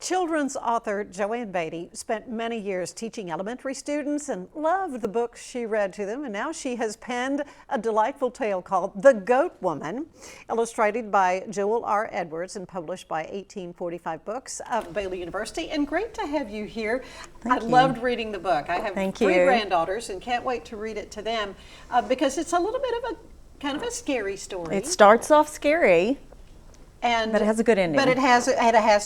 Children's author Joanne Beatty spent many years teaching elementary students and loved the books she read to them, and now she has penned a delightful tale called The Goat Woman, illustrated by Joel R. Edwards and published by 1845 Books of Baylor University. And great to have you here. I loved reading the book. I have three granddaughters and can't wait to read it to them because it's a little bit of a kind of a scary story. It starts off scary. But it has a good ending. But it has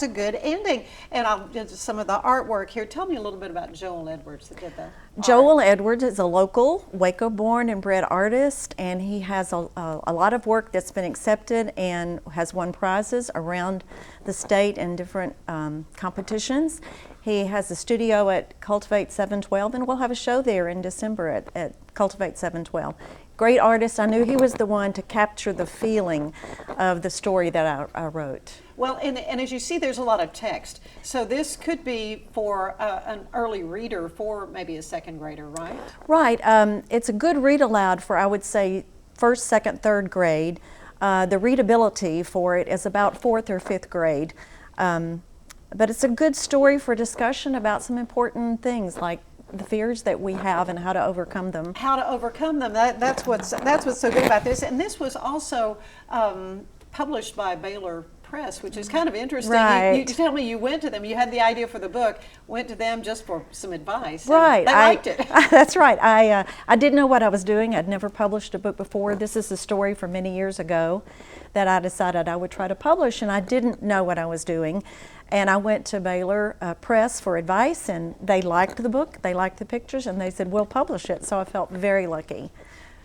a good ending. And I'll just some of the artwork here. Tell me a little bit about Joel Edwards that did the art. Joel Edwards is a local Waco born and bred artist, and he has a lot of work that's been accepted and has won prizes around the state in different competitions. He has a studio at Cultivate 712, and we'll have a show there in December at Cultivate 712. Great artist. I knew he was the one to capture the feeling of the story that I wrote. Well, and as you see, there's a lot of text. So this could be for an early reader, for maybe a second grader, right? Right. It's a good read aloud for, I would say, first, second, third grade. The readability for it is about fourth or fifth grade. But it's a good story for discussion about some important things like the fears that we have and how to overcome them. How to overcome them. That's what's so good about this. And this was also published by Baylor Press, which is kind of interesting. Right. You tell me you went to them. You had the idea for the book, went to them just for some advice. Right. They liked it. That's right. I didn't know what I was doing. I'd never published a book before. This is a story from many years ago that I decided I would try to publish, and I didn't know what I was doing. And I went to Baylor Press for advice, and they liked the book, they liked the pictures, and they said, we'll publish it. So I felt very lucky.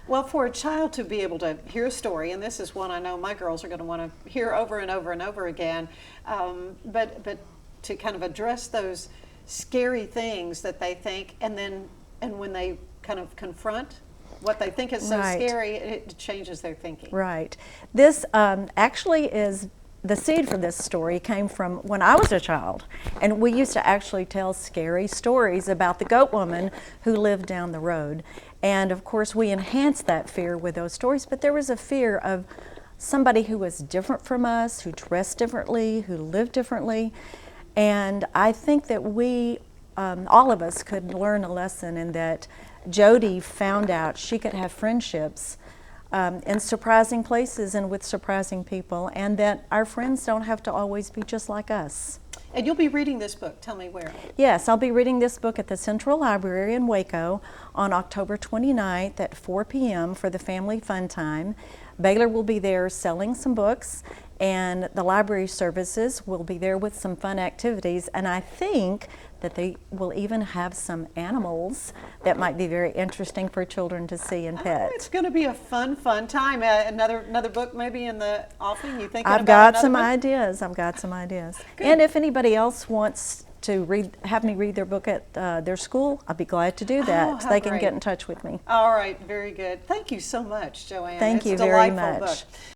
Well, for a child to be able to hear a story, and this is one I know my girls are going to want to hear over and over and over again, but to kind of address those scary things that they think, and when they kind of confront what they think is so scary, it changes their thinking. Right. This actually is the seed for this story came from when I was a child, and we used to actually tell scary stories about the goat woman who lived down the road. And of course we enhanced that fear with those stories, but there was a fear of somebody who was different from us, who dressed differently, who lived differently. And I think that we, all of us, could learn a lesson in that Jody found out she could have friendships in surprising places and with surprising people, and that our friends don't have to always be just like us. And you'll be reading this book. Tell me where. Yes, I'll be reading this book at the Central Library in Waco on October 29th at 4 p.m. for the family fun time. Baylor will be there selling some books, and the library services will be there with some fun activities, and I think that they will even have some animals that might be very interesting for children to see and pet. It's going to be a fun time. Another book maybe in the offing? You thinking I've about got some one? ideas. I've got some ideas. Good. And if anybody else wants to have me read their book at their school, I'll be glad to do that. how They can great. get in touch with me. All right, very good. Thank you so much, Joanne. Thank you very much. Book.